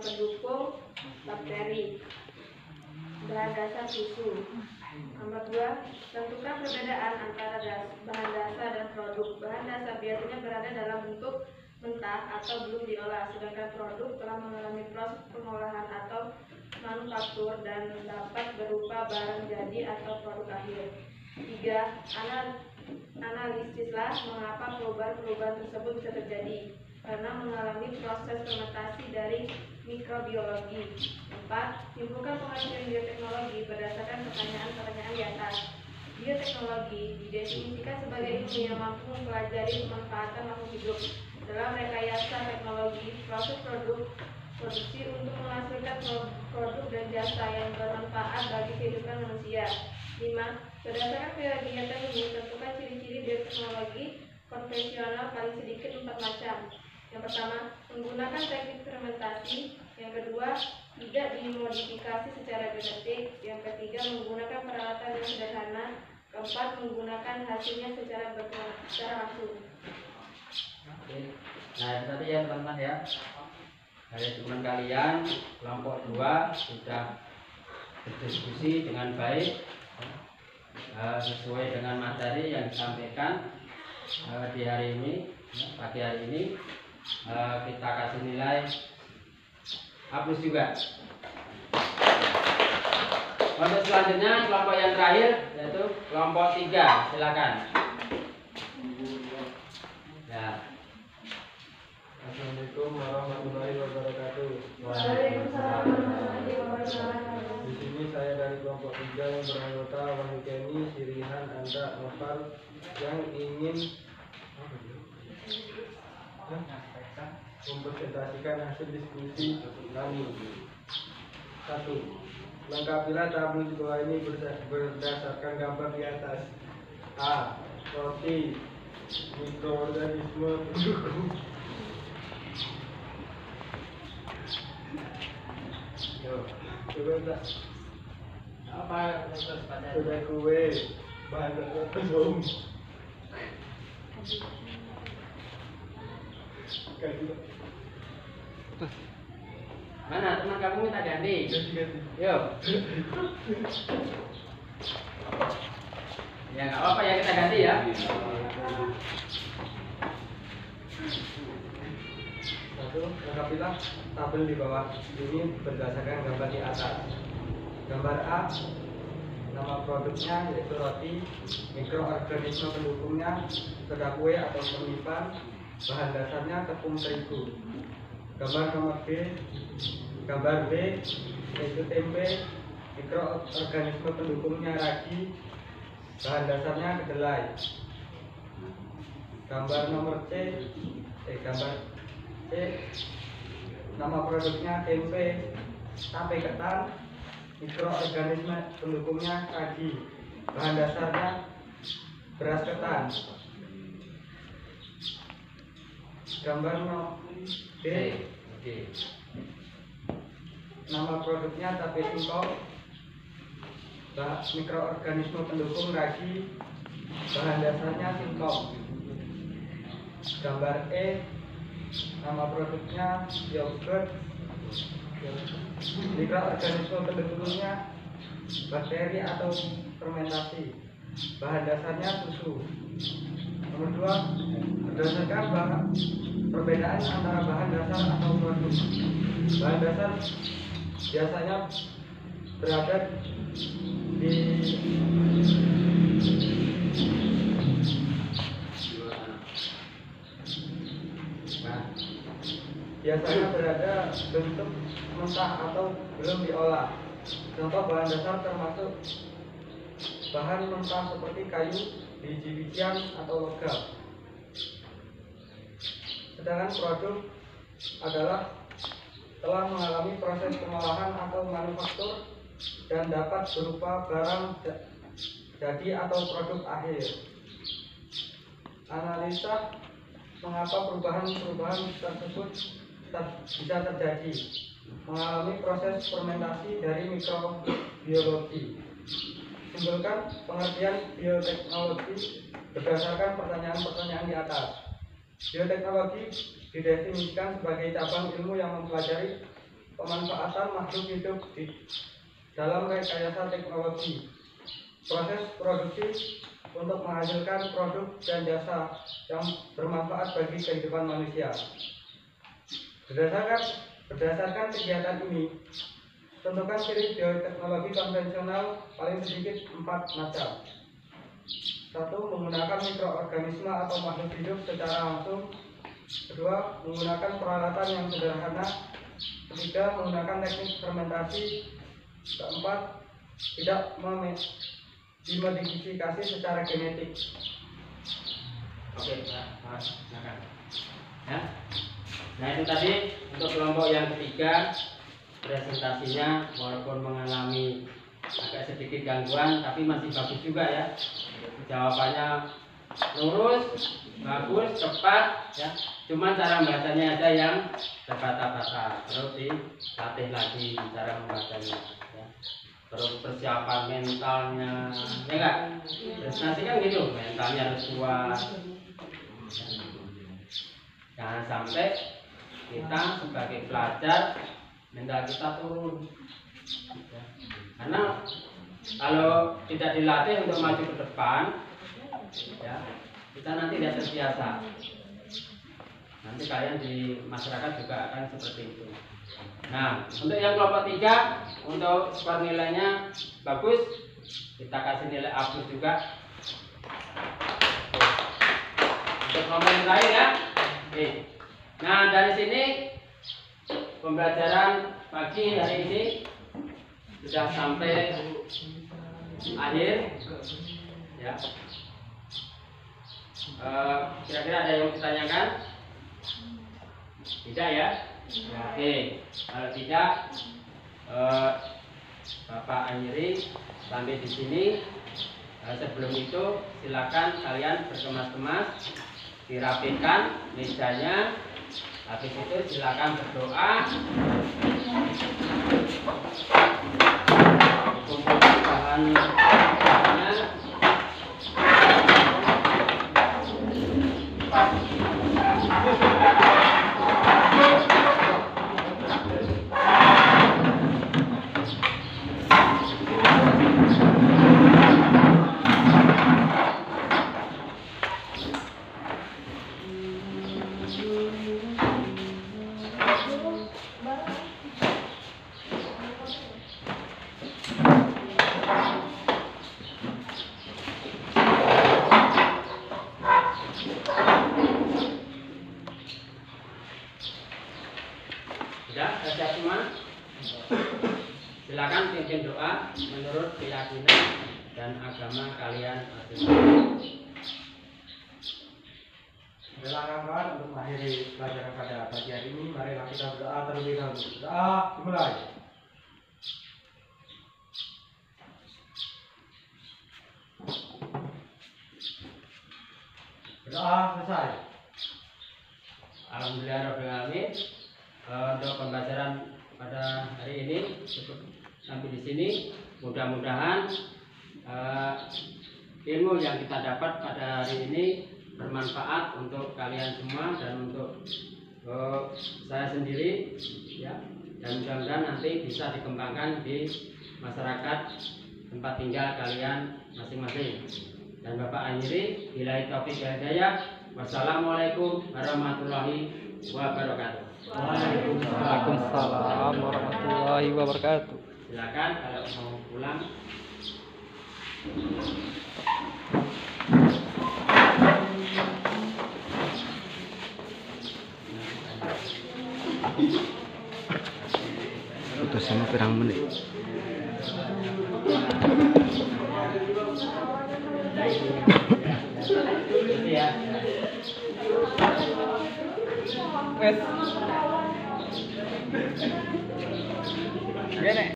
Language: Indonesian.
pendukung bakteri. Bahan dasar susu. Nomor 2, tentukan perbedaan antara bahan dasar dan produk. Bahan dasar biasanya berada dalam bentuk mentah atau belum diolah, sedangkan produk telah mengalami proses pengolahan atau manufaktur dan dapat berupa barang jadi atau produk akhir. 3. Analisislah mengapa perubahan-perubahan tersebut bisa terjadi, karena mengalami proses fermentasi dari mikrobiologi. 4. Simpulkan pengertian bioteknologi berdasarkan pertanyaan-pertanyaan di atas. Bioteknologi didefinisikan sebagai ilmu yang mampu mempelajari pemanfaatan makhluk hidup dalam rekayasa teknologi, proses produksi untuk menghasilkan produk dan jasa yang bermanfaat bagi kehidupan manusia. 5. Berdasarkan teori ini, tentukan ciri-ciri bioteknologi konvensional paling sedikit 4 macam. Yang pertama, menggunakan teknik fermentasi. Yang kedua, tidak dimodifikasi secara genetik. Yang ketiga, menggunakan peralatan yang sederhana. Keempat, menggunakan hasilnya secara langsung. Oke. Nah itu tadi ya teman-teman ya, dari teman kalian kelompok 2 sudah berdiskusi dengan baik sesuai dengan materi yang disampaikan di hari ini, pagi hari ini. Kita kasih nilai A+ juga. Untuk selanjutnya kelompok yang terakhir yaitu kelompok 3, silakan. Ya. Assalamualaikum warahmatullahi wabarakatuh. Waalaikumsalam warahmatullahi wabarakatuh. Di sini saya dari kelompok 3 yang beranggota Wahyu Kenny, Sirihan, Anda, Noval yang ingin mempresentasikan hasil diskusi kami. 1. Lengkapilah tabel di bawah ini berdasarkan gambar di atas. A. Roti, mikroorganisme pendukung. Coba Apa sudah kue, bahan dasar tepung. Mana teman kamu minta ganti? Ganti. Yuk. Ya nggak apa-apa ya, kita ganti ya. Satu, lengkapilah tabel di bawah ini berdasarkan gambar di atas. Gambar A, nama produknya yaitu roti, mikroorganisme pendukungnya soda kue atau penipan, bahan dasarnya tepung terigu. Gambar B yaitu tempe, mikroorganisme pendukungnya ragi, bahan dasarnya kedelai. Gambar C, nama produknya tempe, tape ketan, mikroorganisme pendukungnya ragi, bahan dasarnya beras ketan. Gambar D, nama produknya tape singkong, mikroorganisme pendukung ragi, bahan dasarnya singkong. Gambar E, nama produknya yogurt, mikroorganisme pendukungnya bakteri atau fermentasi, bahan dasarnya susu. Nomor 2, berdasarkan perbedaan antara bahan dasar atau produk. Bahan dasar biasanya berada di bentuk mentah atau belum diolah. Contoh bahan dasar termasuk bahan mentah seperti kayu, biji-bijian atau logam. Sedangkan produk adalah telah mengalami proses pengolahan atau manufaktur dan dapat berupa barang jadi atau produk akhir. Analisa mengapa perubahan-perubahan tersebut bisa terjadi, mengalami proses fermentasi dari mikrobiologi. Simpulkan pengertian bioteknologi berdasarkan pertanyaan-pertanyaan di atas. Bioteknologi didefinisikan sebagai cabang ilmu yang mempelajari pemanfaatan makhluk hidup di dalam rekayasa teknologi. Proses produksi untuk menghasilkan produk dan jasa yang bermanfaat bagi kehidupan manusia. Berdasarkan kegiatan ini, tentukan ciri bioteknologi konvensional paling sedikit 4 macam. 1. Menggunakan mikroorganisme atau makhluk hidup secara langsung. 2. Menggunakan peralatan yang sederhana. 3. Menggunakan teknik fermentasi. 4. Tidak dimodifikasi secara genetik. Oke, Pak, silakan. Ya. Nah, itu tadi untuk kelompok yang ketiga, presentasinya walaupun mengalami agak sedikit gangguan, tapi masih bagus juga ya. Jawabannya lurus, bagus, cepat, ya. Cuma cara membacanya aja yang terbata-bata. Terus dilatih lagi cara membacanya. Ya. Terus persiapan mentalnya, ya enggak? Presentasi kan gitu, mentalnya harus kuat. Jangan sampai kita sebagai pelajar mental kita turun. Karena kalau tidak dilatih untuk maju ke depan, ya, kita nanti tidak terbiasa. Nanti kalian di masyarakat juga akan seperti itu. Nah, untuk yang kelompok 3, untuk skor nilainya bagus, kita kasih nilai A+ juga. Untuk kelompok yang lain ya. Oke. Nah, dari sini pembelajaran pagi hari ini sudah sampai akhir. Ya. Kira-kira ada yang ditanyakan? Tidak ya? Oke, kalau tidak, Bapak Anyiri sampai di sini. Sebelum itu, silakan kalian berkemas-kemas, dirapikan mejanya. Habis itu silakan berdoa, kumpulkan bahannya. Siap semua? Silakan pimpin doa menurut keyakinan dan agama kalian masing-masing. Silakan untuk mengakhiri pelajaran pada pagi hari ini. Marilah kita berdoa terlebih dahulu. Doa dimulai. Berdoa selesai. Alhamdulillahirabbil alamin. Untuk pembelajaran pada hari ini cukup sampai di sini. Mudah-mudahan ilmu yang kita dapat pada hari ini bermanfaat untuk kalian semua dan untuk saya sendiri, ya. Dan mudah-mudahan nanti bisa dikembangkan di masyarakat tempat tinggal kalian masing-masing. Dan Bapak Anyiri, billahi taufiq wal hidayah. Wassalamualaikum warahmatullahi wabarakatuh. Waalaikumsalam warahmatullahi wabarakatuh. Silakan kalau mau pulang. Itu sama pirang menit. Wes. Gini.